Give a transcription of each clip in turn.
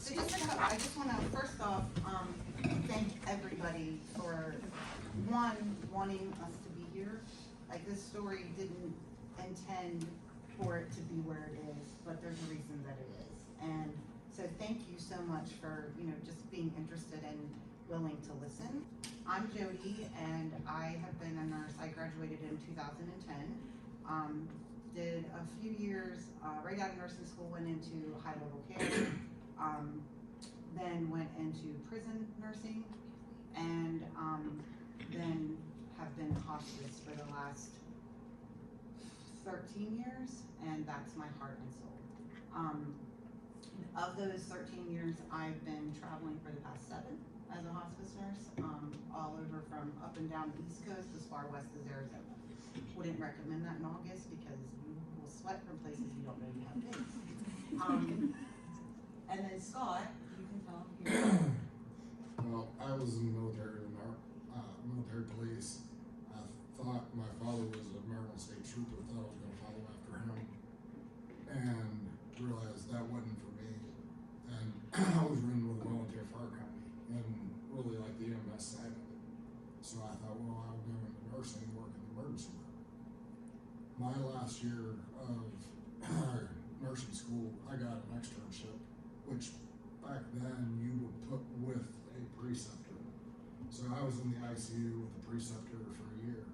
So I just want to first off thank everybody for wanting us to be here. Like, this story didn't intend for it to be where it is, but there's a reason that it is. And so thank you so much for just being interested and willing to listen. I'm Jody, and I have been a nurse. I graduated in 2010. Did a few years right out of nursing school, went into high-level care, then went into prison nursing, and then have been in hospice for the last 13 years, and that's my heart and soul. Of those 13 years, I've been traveling for the past 7 as a hospice nurse, all over from up and down the East Coast as far west as Arizona. Wouldn't recommend that in August because you will sweat from places you don't know you have been. And then Scott, you can tell him here. Well, I was in the military police. I thought my father was a Maryland State Trooper, thought I was going to follow after him, and realized that wasn't for me. And I was running with a volunteer fire company and really liked the EMS side of it. So I thought, well, I'll go into nursing and work in the emergency room. My last year of nursing school, I got an externship, which back then you were put with a preceptor. So I was in the ICU with a preceptor for a year,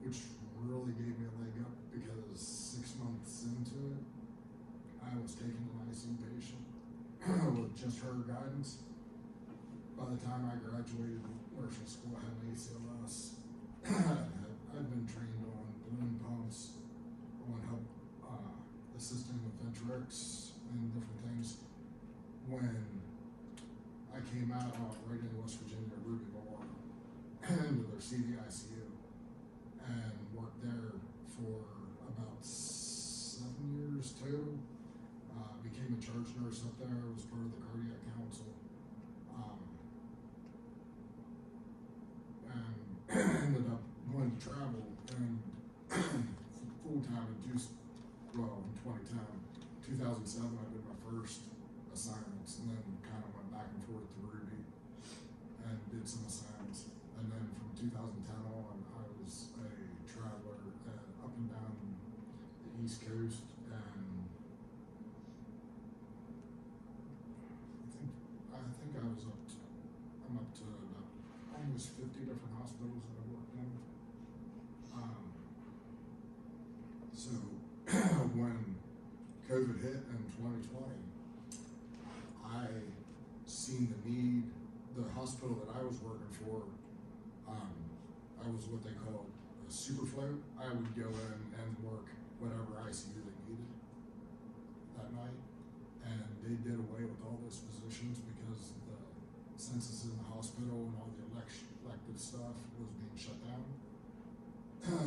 which really gave me a leg up because 6 months into it, I was taking an ICU patient with just her guidance. By the time I graduated nursing school, I had an ACLS. I'd been trained on balloon pumps, on help assisting with ventrics and different things. When I came out, I went right into West Virginia, Ruby Bar, into their CVICU, and worked there for about 7 years too. Became a charge nurse up there, was part of the cardiac council, and ended up going to travel and full time in 2010. 2007 I did my first assignments, and then kind of went back and forth to Ruby and did some assignments. And then from 2010 on, I was a traveler up and down the East Coast, and I think I'm up to about almost 50 different hospitals that I've worked in. So when COVID hit in 2020, I seen the need. The hospital that I was working for, I was what they call a super float. I would go in and work whatever ICU they needed that night, and they did away with all those positions because the census in the hospital and all the elective stuff was being shut down.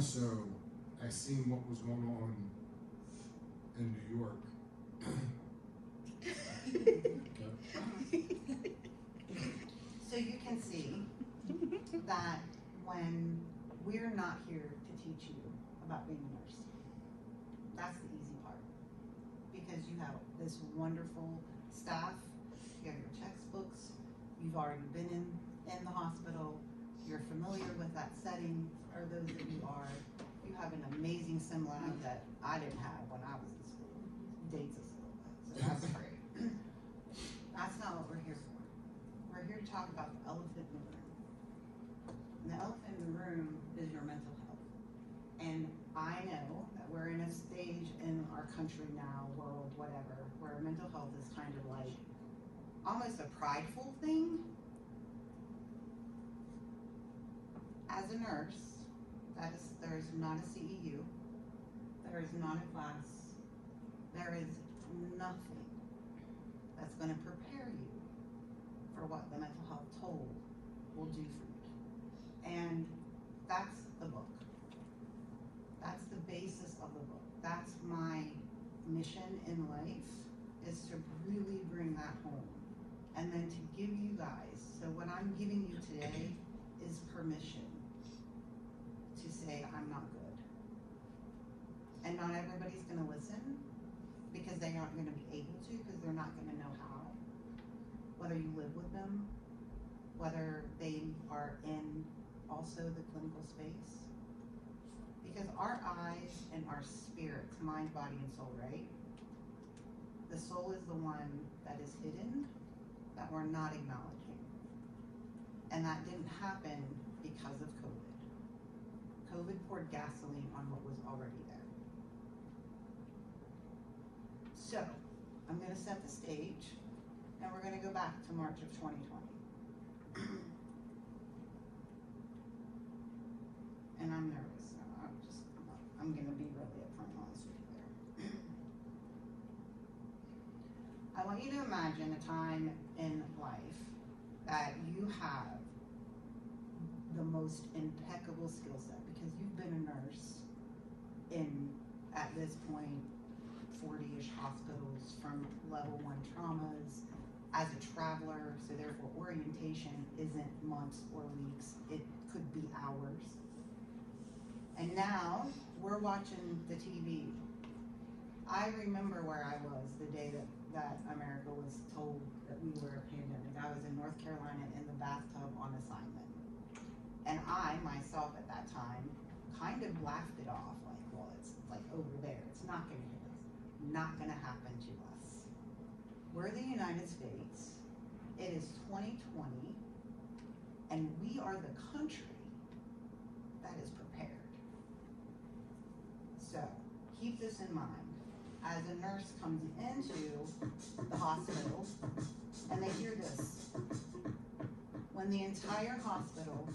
So I seen what was going on in New York. So you can see that when we're not here to teach you about being a nurse, that's the easy part. Because you have this wonderful staff, you have your textbooks, you've already been in the hospital, you're familiar with that setting, or those that you are. You have an amazing sim lab that I didn't have when I was in school. Dates of school, so that's great. That's not what we're here for. We're here to talk about the elephant in the room. And the elephant in the room is your mental health. And I know that we're in a stage in our country now, world, whatever, where mental health is kind of like almost a prideful thing. As a nurse, there is not a CEU, there is not a class, there is nothing that's going to prepare you for what the mental health toll will do for you. And that's the book. That's the basis of the book. That's my mission in life, is to really bring that home. And then to give you guys, so what I'm giving you today is permission to say I'm not good. And not everybody's gonna listen, because they aren't going to be able to, because they're not going to know how. Whether you live with them, whether they are in also the clinical space. Because our eyes and our spirits, mind, body, and soul, right? The soul is the one that is hidden, that we're not acknowledging. And that didn't happen because of COVID. COVID poured gasoline on what was already there. So, I'm going to set the stage, and we're going to go back to March of 2020. And I'm nervous. I'm going to be really upfront and honest with you there. I want you to imagine a time in life that you have the most impeccable skill set, because you've been a nurse in, at this point, 40-ish hospitals, from level 1 traumas, as a traveler, so therefore orientation isn't months or weeks, it could be hours. And now we're watching the TV. I remember where I was the day that America was told that we were a pandemic. I was in North Carolina in the bathtub on assignment. And I, myself at that time, kind of laughed it off, like, well, it's like over there. It's not gonna hit us. Not gonna happen to us. We're the United States. It is 2020, and we are the country that is prepared. So, keep this in mind. As a nurse comes into the hospital, and they hear this, when the entire hospital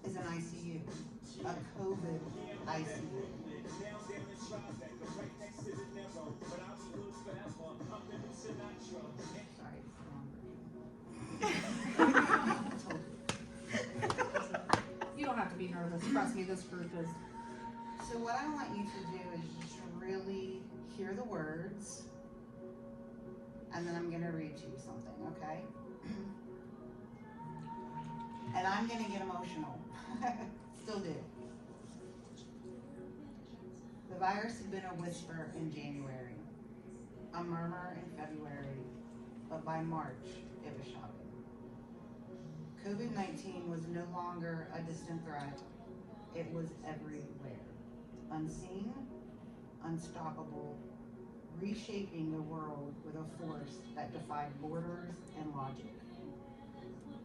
is an ICU, a COVID ICU. Sorry, it's longer. You don't have to be nervous. Trust me, this group is. So what I want you to do is just really hear the words, and then I'm going to read you something, okay? And I'm going to get emotional. Still do. The virus had been a whisper in January, a murmur in February, but by March, it was shouting. COVID-19 was no longer a distant threat. It was everywhere. Unseen, unstoppable, reshaping the world with a force that defied borders and logic.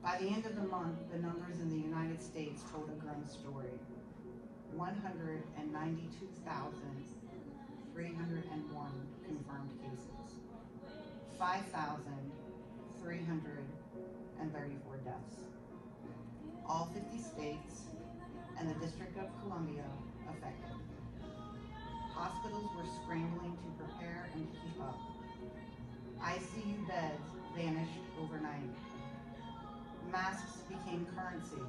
By the end of the month, the numbers in the United States told a grim story. 192,301 confirmed cases. 5,334 deaths. All 50 states and the District of Columbia affected. Hospitals were scrambling to prepare and to keep up. ICU beds vanished overnight. Masks became currency.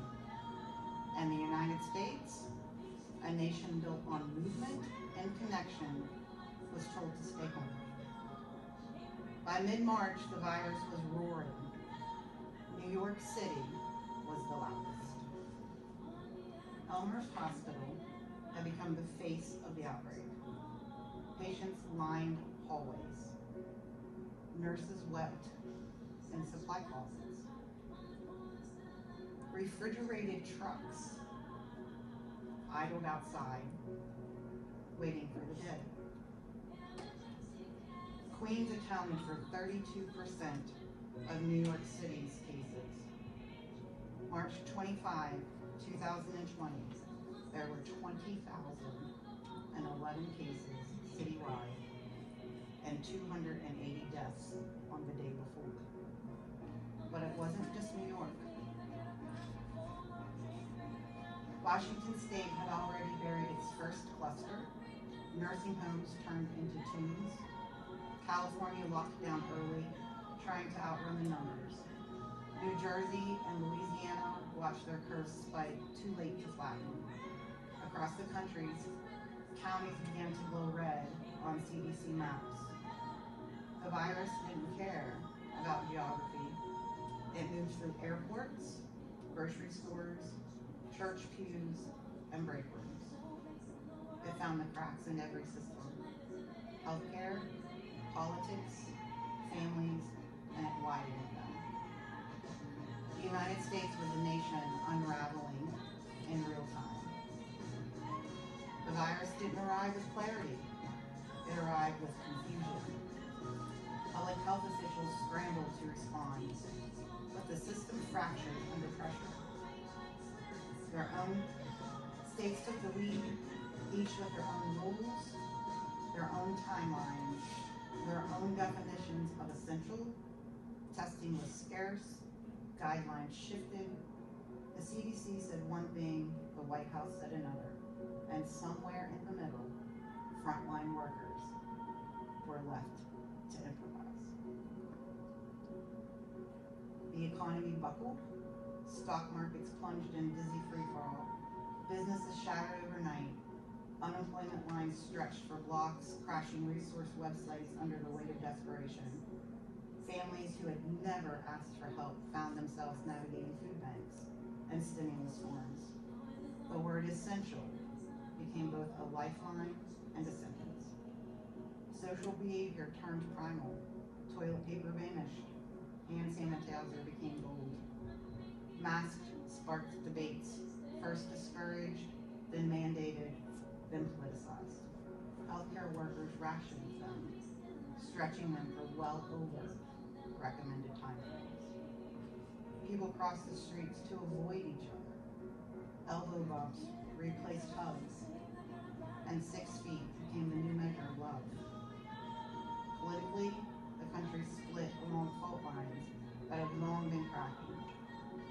And the United States, a nation built on movement and connection, was told to stay home. By mid-March, the virus was roaring. New York City was the loudest. Elmhurst Hospital had become the face of the outbreak. Patients lined hallways. Nurses wept in supply closets. Refrigerated trucks idled outside, waiting for the dead. Queens accounted for 32% of New York City's cases. March 25, 2020, there were 20,011 cases citywide and 280 deaths on the day before. But it wasn't just New York. Washington State had already buried its first cluster. Nursing homes turned into tombs. California locked down early, trying to outrun the numbers. New Jersey and Louisiana watched their curves spike, too late to flatten. Across the country, counties began to glow red on CDC maps. The virus didn't care about geography. It moved through airports, grocery stores, church pews, and break rooms. It found the cracks in every system. Healthcare, politics, families, and it widened them. The United States was a nation unraveling in real time. The virus didn't arrive with clarity. It arrived with confusion. Public health officials scrambled to respond, but the system fractured under pressure. Their own states took the lead, each with their own rules, their own timelines, their own definitions of essential. Testing was scarce, guidelines shifted. The CDC said one thing, the White House said another, and somewhere in the middle, frontline workers were left to improvise. The economy buckled, stock markets plunged in dizzy freefall, businesses shattered overnight, unemployment lines stretched for blocks, crashing resource websites under the weight of desperation. Families who had never asked for help found themselves navigating food banks and stimulus forms. The word essential became both a lifeline and a sentence. Social behavior turned primal. Toilet paper vanished. Hand sanitizer became gold. Masks sparked debates, first discouraged, then mandated, then politicized. Healthcare workers rationed them, stretching them for well over recommended time frames. People crossed the streets to avoid each other. Elbow bumps replaced hugs, and 6 feet became the new measure of love. Politically, the country split along fault lines that had long been cracking.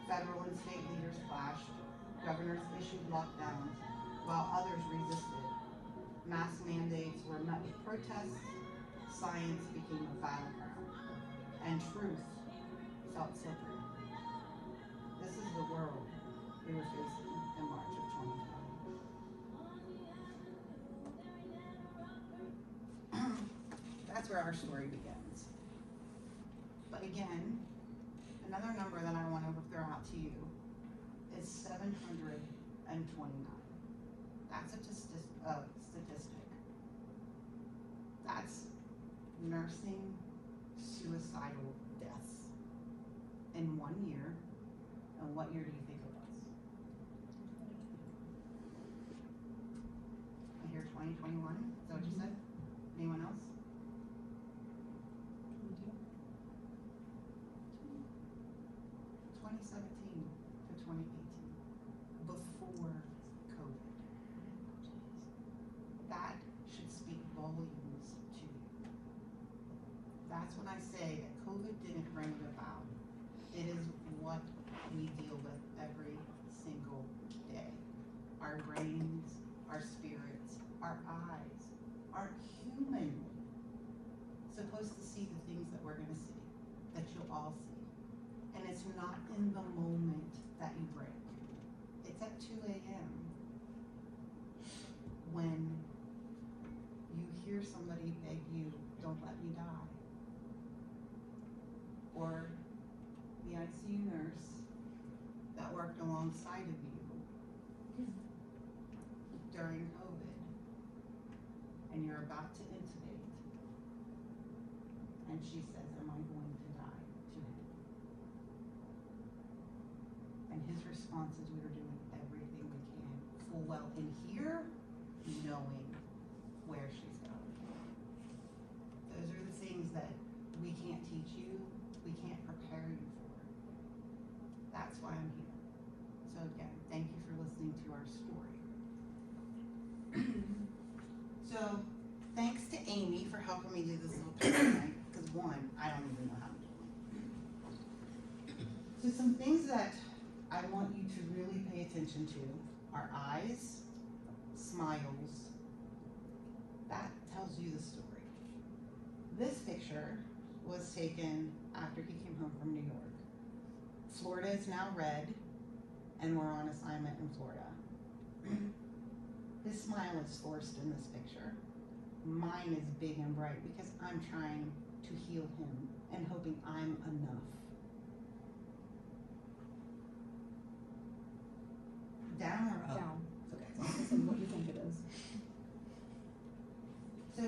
Federal and state leaders clashed, governors issued lockdowns, while others resisted. Mask mandates were met with protests, science became a battleground, and truth felt slippery. This is the world we were facing in March of 2020. That's where our story begins. But again, another number that I want to throw out to you is 729. That's a statistic. That's nursing suicidal deaths in 1 year. And what year do you think it was? I hear 2021. Is that what you said? Anyone else? 2017 to 2018, before COVID. That should speak volumes to you. That's when I say that COVID didn't bring it about. It is what we deal with every single day. Our brains, our spirits, our eyes aren't human supposed to see the things that we're going to see, that you'll all see. And it's not in the moment that you break. It's at 2 a.m. when you hear somebody beg you, don't let me die. Or the ICU nurse that worked alongside of you during COVID, and you're about to intubate, and she says, am I going to die to him? And his response is, we are doing everything we can, full well in here, knowing where she's going. Those are the things that we can't teach you, we can't prepare you for. That's why I'm here. So again, thank you for listening to our story. So, thanks to Amy for helping me do this little picture tonight, because one, I don't even know how to do it. So some things that I want you to really pay attention to are eyes, smiles. That tells you the story. This picture was taken after he came home from New York. Florida is now red, and we're on assignment in Florida. His smile is forced in this picture. Mine is big and bright because I'm trying to heal him and hoping I'm enough. Down or up? Down. Okay. This is what you think it is. So,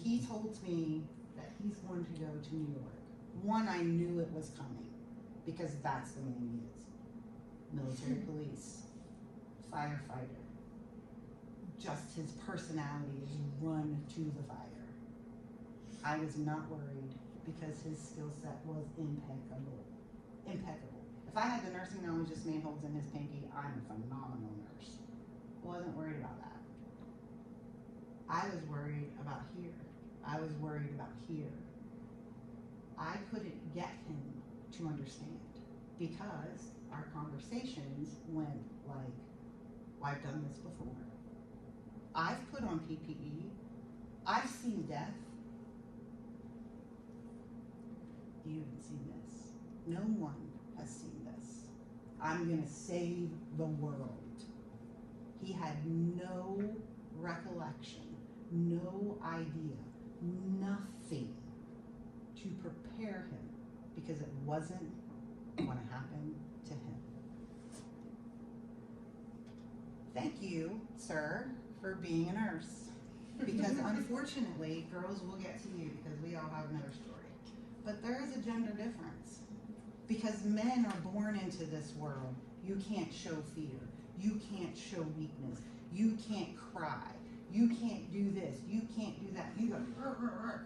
he told me that he's going to go to New York, one, I knew it was coming because that's the man he is. Military police, firefighter. Just his personality is run to the fire. I was not worried because his skill set was impeccable. Impeccable. If I had the nursing knowledge this man holds in his pinky, I'm a phenomenal nurse. Wasn't worried about that. I was worried about here. I was worried about here. I couldn't get him to understand because our conversations went like, well, I've done this before. I've put on PPE. I've seen death. You haven't seen this. No one has seen this. I'm gonna save the world. He had no recollection, no idea, nothing to prepare him because it wasn't going to happen to him. Thank you, sir, for being a nurse. Because unfortunately, girls will get to you because we all have another story. But there is a gender difference. Because men are born into this world. You can't show fear. You can't show weakness. You can't cry. You can't do this. You can't do that. You go, rrr, rrr, rrr.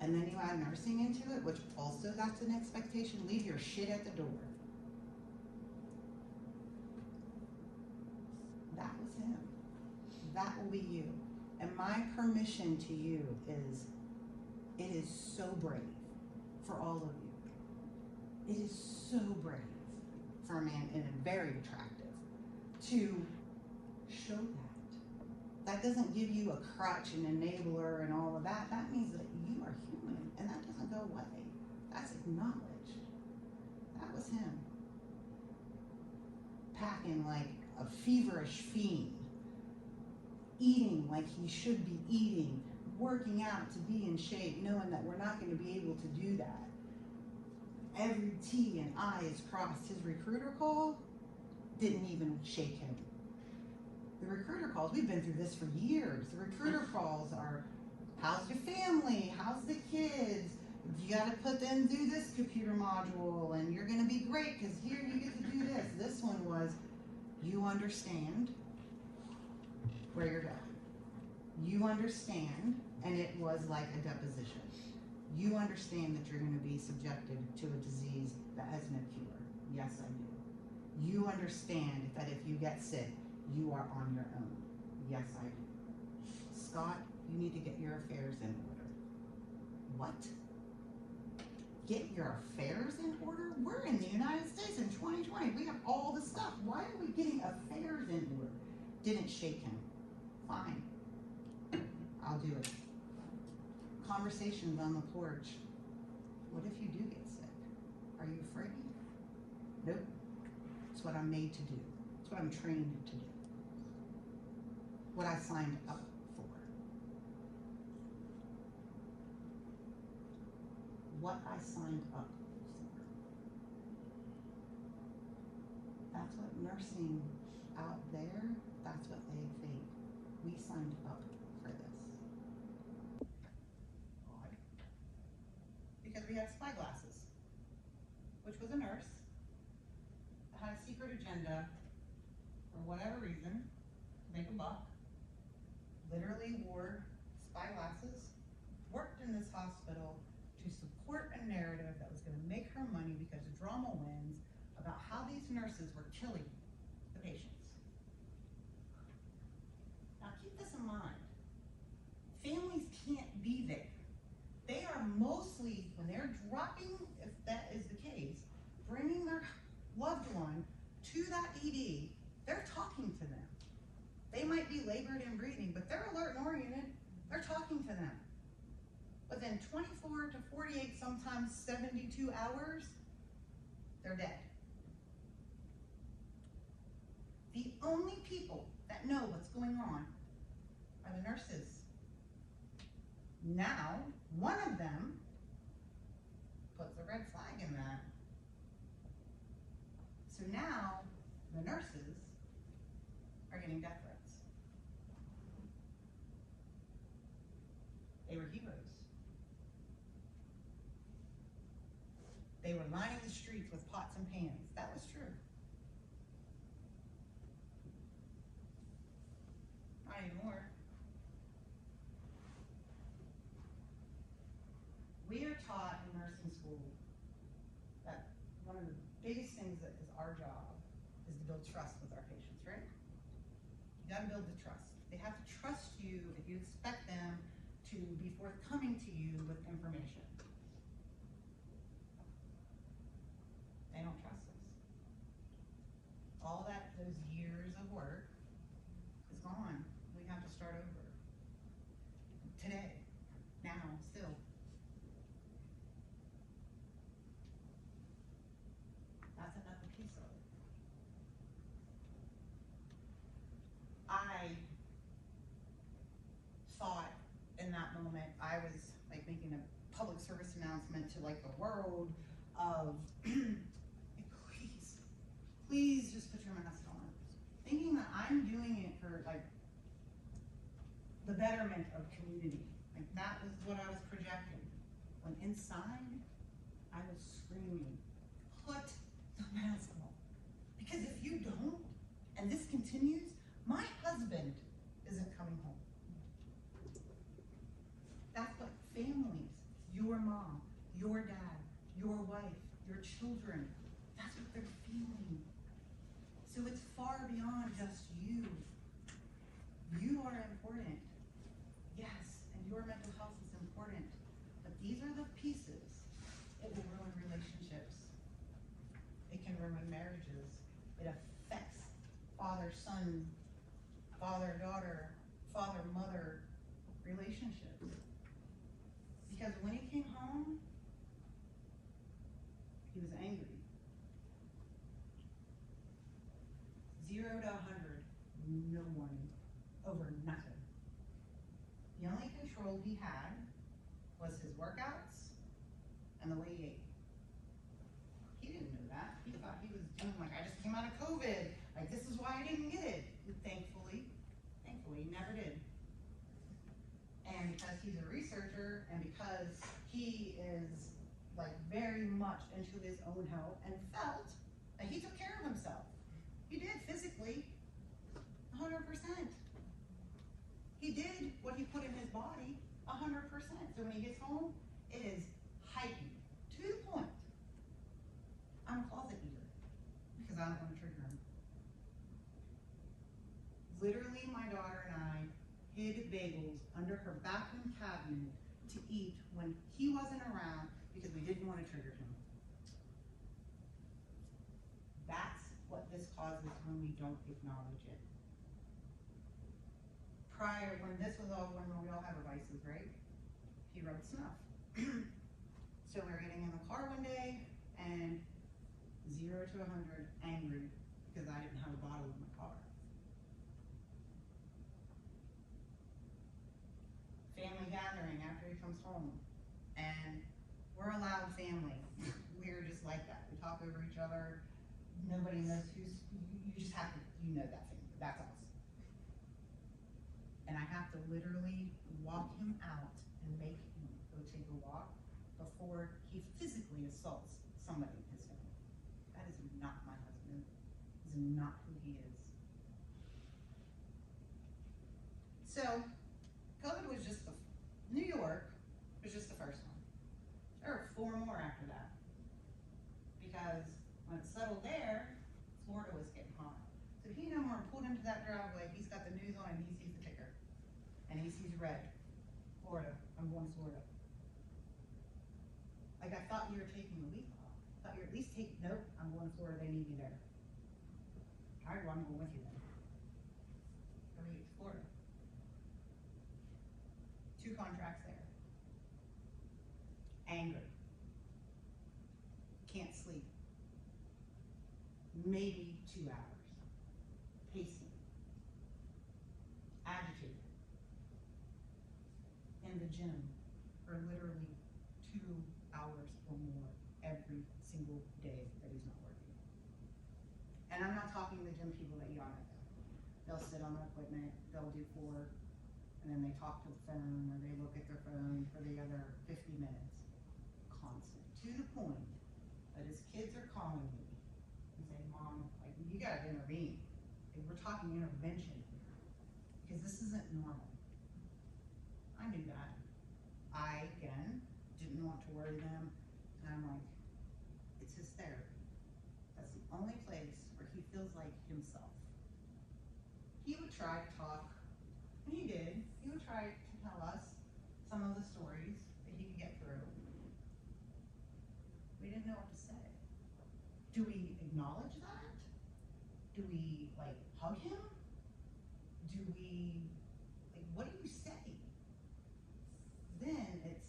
And then you add nursing into it, which also that's an expectation. Leave your shit at the door. That was him. That will be you. And my permission to you is, it is so brave for all of you. It is so brave for a man and very attractive to show that. That doesn't give you a crutch, an enabler, and all of that. That means that you are human, and that doesn't go away. That's acknowledged. That was him. Packing like a feverish fiend. Eating like he should be eating. Working out to be in shape, knowing that we're not going to be able to do that. Every T and I is crossed. His recruiter call didn't even shake him. The recruiter calls, we've been through this for years. The recruiter calls are, how's your family? How's the kids? You got to put them through this computer module, and you're going to be great because here you get to do this. This one was, you understand where you're going. You understand, and it was like a deposition. You understand that you're going to be subjected to a disease that has no cure. Yes, I do. You understand that if you get sick, you are on your own. Yes, I do. Scott, you need to get your affairs in order. What? Get your affairs in order? We're in the United States in 2020. We have all the stuff. Why are we getting affairs in order? Didn't shake him. Fine. I'll do it. Conversations on the porch. What if you do get sick? Are you afraid? Nope. It's what I'm made to do. It's what I'm trained to do. What I signed up for. What I signed up for. That's what nursing out there, that's what they think. We signed up for this. Why? Because we had spyglasses, which was a nurse that had a secret agenda for whatever reason, to make a buck, literally wore spyglasses, worked in this hospital to support a narrative that was going to make her money because drama wins about how these nurses were killing the patients. Now keep this in mind. Families can't be there. They are mostly, when they're dropping, if that is the case, bringing their loved one to that ED, they're talking to them. They might be labored and breathing, but they're alert and oriented. They're talking to them. Within 24 to 48, sometimes 72 hours, they're dead. The only people that know what's going on are the nurses. Now, one of them puts a red flag in that. So now, the nurses are getting death threats. They were heroes. They were lining the streets with pots and pans. That was true. Not anymore. We are taught in nursing school that one of the biggest things that is our job is to build trust with our patients, right? You gotta build the trust. They have to trust you if you expect them to be forthcoming to you with information. They don't trust us. All that, those years of work is gone. We have to start over. Today, now, still. That's another piece of it. I thought in that moment I was like making a public service announcement to like the world of please just put your mask on. Thinking that I'm doing it for like the betterment of community. Like that was what I was projecting. When inside, I was screaming, put the mask on. Because if you don't, and this continues, my husband isn't coming home. That's what families, your mom, your dad, your wife, your children, that's what they're feeling. So it's far beyond just you. You are important. Yes, and your mental health is important. But these are the pieces. It will ruin relationships. It can ruin marriages. It affects father-son, father-daughter, father-mother relationships. Because when he came home, he was angry. 0 to 100, no one, over nothing. The only control he had was his workouts and the way he ate. He didn't know that. He thought he was doing like, I just came out of COVID. Like, this is why I didn't get it. Thankfully, he never did. And because he's a researcher and because he is like very much into his own health and felt that he took care of himself. He did physically, 100%. He did what he put in his body, 100%. So when he gets home, it is heightened to the point. I'm a closet eater because I don't want to trigger him. Literally, my daughter and I hid bagels under her bathroom cabinet to eat when he wasn't around because we didn't want to trigger him. That's what this causes when we don't acknowledge it. Prior, when this was all going on, we all have our vices, right? He rubbed snuff. So we were getting in the car one day and 0 to 100 angry because I didn't have a bottle in my car. Family gathering after he comes home, and we're a loud family. We're just like that. We talk over each other. Nobody knows who's, you just have to, you know that family. That's us. And I have to literally walk him out and make him go take a walk before he physically assaults somebody in his family. That is not my husband. This is not who he is. So, COVID was just New York was just the first one. There were 4 more after that. Because when it settled there, Florida was getting hot. So he no more pulled into that driveway, he's got the news on and he sees the ticker. And he sees red. Florida, I'm going to Florida. Like I thought you were taking a week off. I thought you were at least taking, nope, I'm going to Florida, they need me there. All right, well, I'm going with you then. Or we get to Florida. 2 contracts there. Anger. Can't sleep. Maybe 2 hours. Pacing. Agitated. In the gym for literally 2 hours or more every single day that he's not working. And I'm not talking the gym people that you all know. They'll sit on the equipment, they'll do 4 and then they talk to the phone, or they look at their phone for the other 50 minutes. Constant. To the point that his kids are calling me and saying, Mom, like, you gotta intervene. Like, we're talking intervention here. Because this isn't normal. I knew that. I, again, didn't want to worry them. And I'm like, it's his therapy. That's the only place where he feels like himself. He would try to talk, and he did. He would try to tell us some of the stories that he could get through. We didn't know what to say. Do we acknowledge that? Do we, like, hug him? Do we, like, what do you say? Then it's,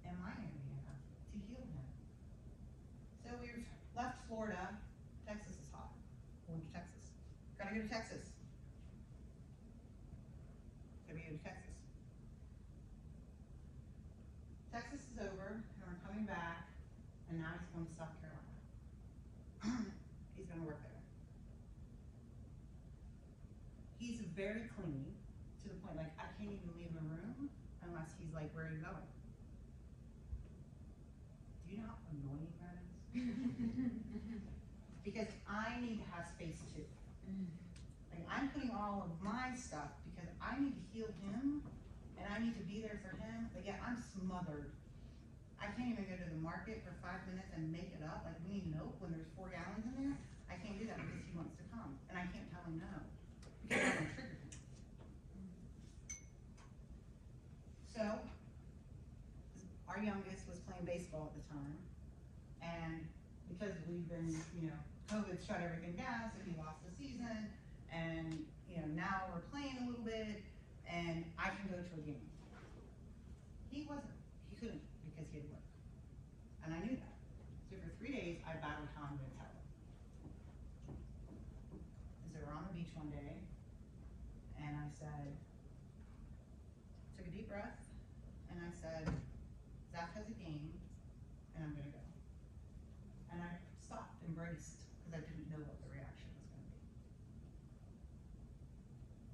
am I going to be enough to heal him? So we left Florida. Texas is hot. Going to Texas. Gotta go to Texas. Gotta go to Texas. Texas is over, and we're coming back, and now he's going to South Carolina. He's gonna work there. He's very clingy, to the point, like, I can't even leave the room unless he's like, where are you going? Do you know how annoying that is? Because I need to have space too. Like, I'm putting all of my stuff because I need to heal him and I need to be there for him, but yet I'm smothered. I can't even go to the market for 5 minutes and make it up. Like, we need milk when there's 4 gallons in there. I can't do that because he wants to come, and I can't tell him no because I don't trigger him. So, our youngest was playing baseball at the time, and because we've been, COVID shut everything down, so he lost the season, and, now we're playing a little bit, and I can go to a game. He couldn't because he had work, and I knew that. So for 3 days, I battled how I'm gonna tell him. And so we're on the beach one day, and I said, took a deep breath, and I said, Zach has a game, and I'm gonna go. And I stopped and braced, because I didn't know what the reaction was gonna be.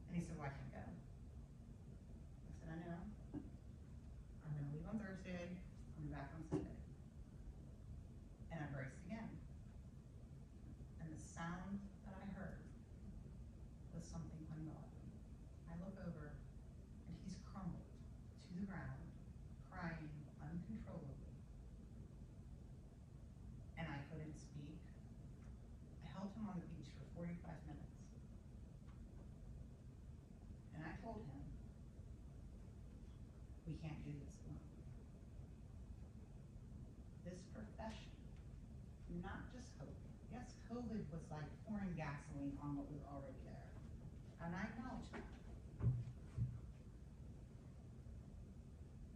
And he said, well, I can't go. I said, I know. I'm gonna leave on Thursday, I'll be back on Sunday. And I braced again. And the sound that I heard was something ungodly. I look over, and he's crumbled to the ground, crying uncontrollably. And I couldn't speak. I held him on the beach for 45 minutes. And I told him, we can't do this alone. This profession, not just COVID. Yes, COVID was like pouring gasoline on what was already there. And I acknowledge that.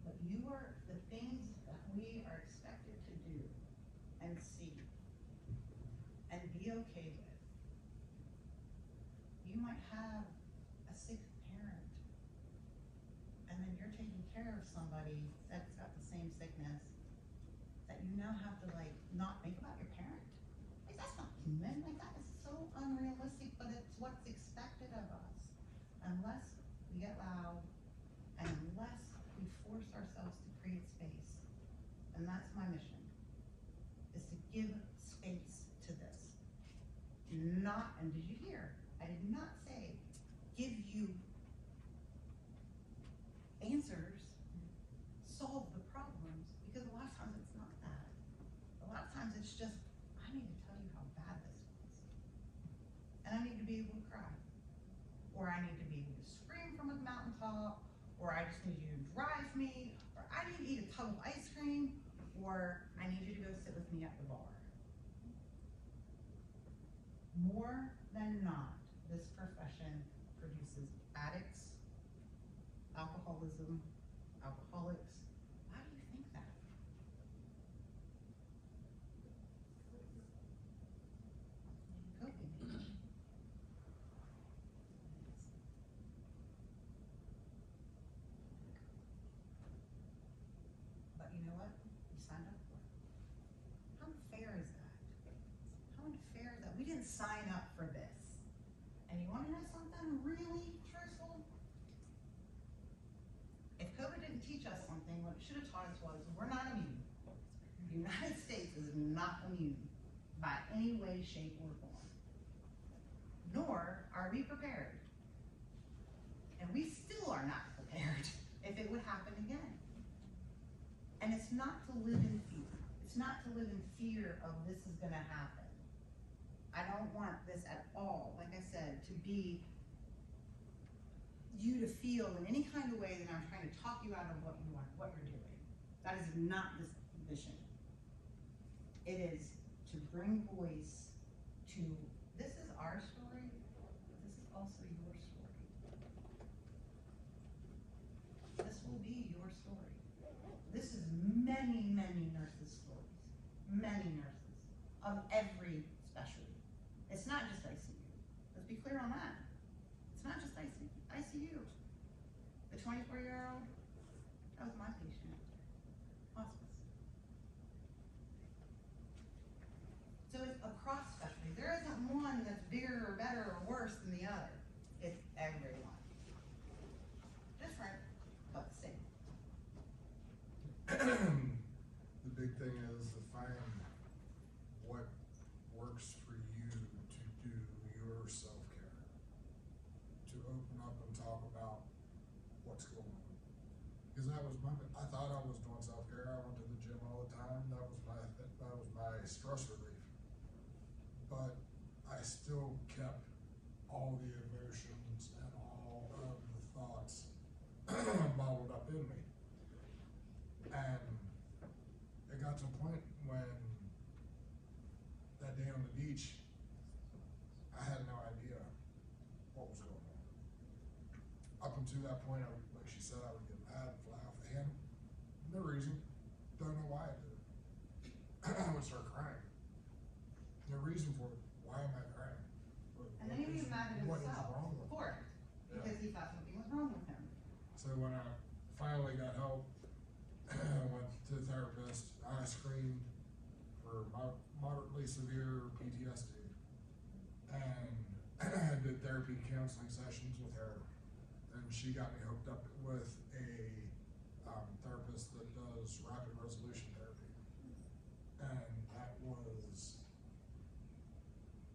But the things that we are expected to do and see and be okay with. You might have a sick parent, and then you're taking care of somebody that's got the same sickness, that you now have to, like, not think about your parent. Like, that's not human. Like, that is so unrealistic, but it's what's expected of us. Unless we get loud, and unless we force ourselves to create space. And that's my mission, is to give space to this. Not, and did you hear? I did not say, give you answers, solve the problems, because a lot of times it's not that. A lot of times it's just, I need to tell you how bad this was. And I need to be able to cry. Or I need to be able to scream from a mountaintop, or I just need you to drive me, or I need to eat a tub of ice cream, or I need you to go sit with me at the bar. More than not, this profession produces addicts, alcoholism, alcoholics. Why do you think that? Coping. But you know what? You signed up for it. How unfair is that? How unfair is that? We didn't sign up for this. And you want to know something really truthful? should have taught us was, we're not immune. The United States is not immune by any way, shape, or form. Nor are we prepared. And we still are not prepared if it would happen again. And it's not to live in fear. It's not to live in fear of this is gonna happen. I don't want this at all, like I said, to be you to feel in any kind of way that I'm trying to talk you out of what you want, what you're doing. That is not this mission. It is to bring voice to, this is our story, but this is also your story. This will be your story. This is many, many nurses' stories. Many nurses of every specialty. It's not just ICU. Let's be clear on that. It's not just ICU. The 24-year-old, that was my patient. Hospice. So it's across specialties. There isn't one that's bigger or better or worse than the other. It's everyone. Different, but same. The big thing is to find what works for you to do your self-care, to open up and talk about what's going on. Because that was I thought I was doing self-care. I went to the gym all the time. That was my stress relief. But I still kept all the emotions and all of the thoughts bottled up in me. And it got to a point when that day on the beach, I had no idea what was going on. Up until that point, like she said, I would get mad, fly off the handle. No reason. Don't know why I did it. I would start crying. No reason for it. Why am I crying? And then he was mad at What is himself wrong with for it. Because he thought something was wrong with him. So when I finally got help, I went to the therapist. I screened for moderately severe PTSD, and I did therapy counseling sessions with her, and she got me hooked up with a therapist that does rapid resolution therapy, and that was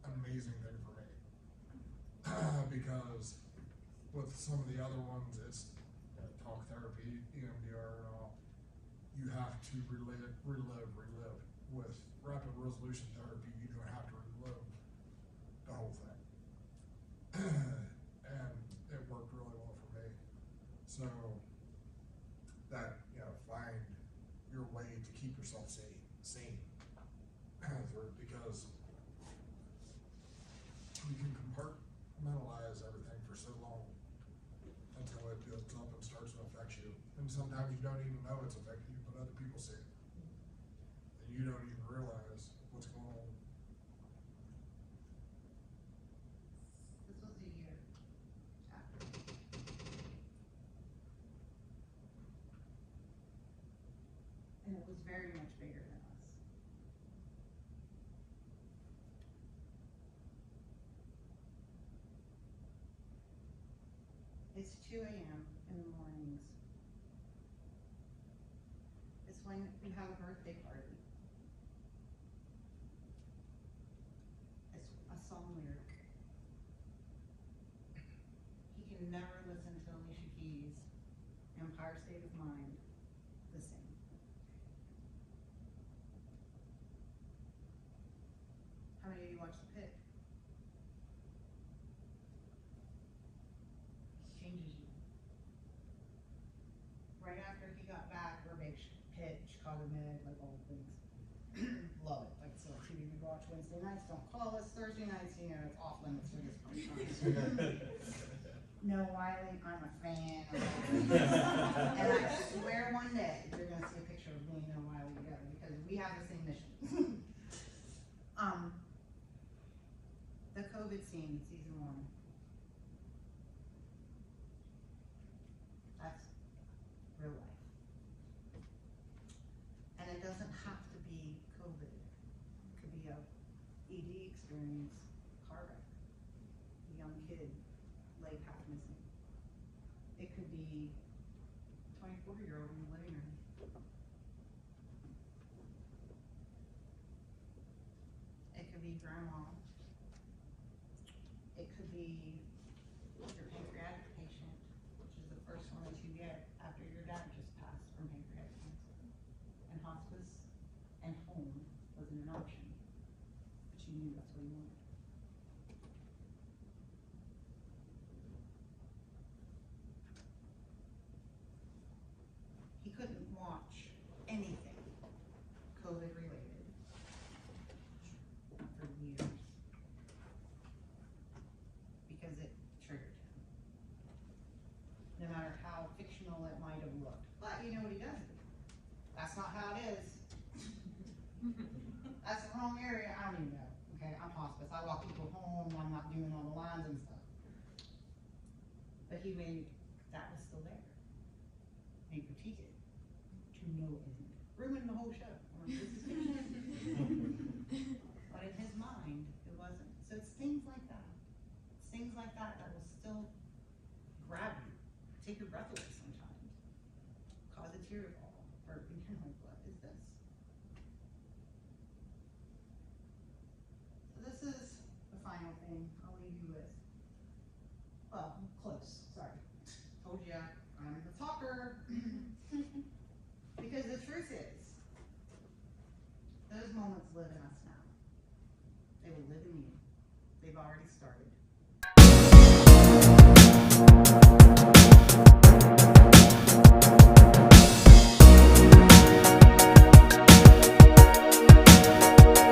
an amazing thing for me because with some of the other ones, it's talk therapy, EMDR, and all. You have to relive. With rapid resolution therapy, you don't have to relive the whole thing. And it worked really well for me. So that, find your way to keep yourself sane because you can compartmentalize everything for so long until it builds up and starts to affect you. And sometimes you don't even know it's affecting you, but other people see it. And you don't even realize what's going on. This was a year after. And it was very much bigger than us. It's 2 a.m. in the mornings. It's when we have a birthday party. It's a song lyric. He can never listen to Alicia Keys' Empire State of Mind the same. How many of you watch The Pit? Changes you. Right after he got back, we're big Pit, Chicago Med, like all the things. Love it. Like, so TV we watch Wednesday nights, don't call us. Thursday nights, it's off limits for this person. No, Wiley, I'm a fan. And I swear one day you're gonna see a picture of me and Wiley together because we have the same mission. The COVID scene, season 1. That's real life. And it doesn't have to be COVID. It could be a ED experience, car wreck, a young kid, leg half missing. It could be a 24-year-old in the living room. grandma. It could be your pancreatic patient, which is the first one that you get after your dad just passed from pancreatic cancer. And hospice and home wasn't an option, but you knew that's what you wanted. He couldn't watch anything COVID related for years because it triggered him. No matter how fictional it might have looked. But you know what he does do? That's not how it is. That's the wrong area. I don't even know. Okay, I'm hospice. I walk people home. I'm not doing all the lines and stuff. But he made that was still there. And he critiqued it to no end. Ruined the whole show. But in his mind, it wasn't. So it's things like that. It's things like that that will still grab you, take your breath away sometimes, cause a tear to fall, or you're like, what is this? So this is the final thing I'll leave you with. Well, close, sorry. Told you I'm the talker. Because the truth is, those moments live in us now. They will live in you. They've already started.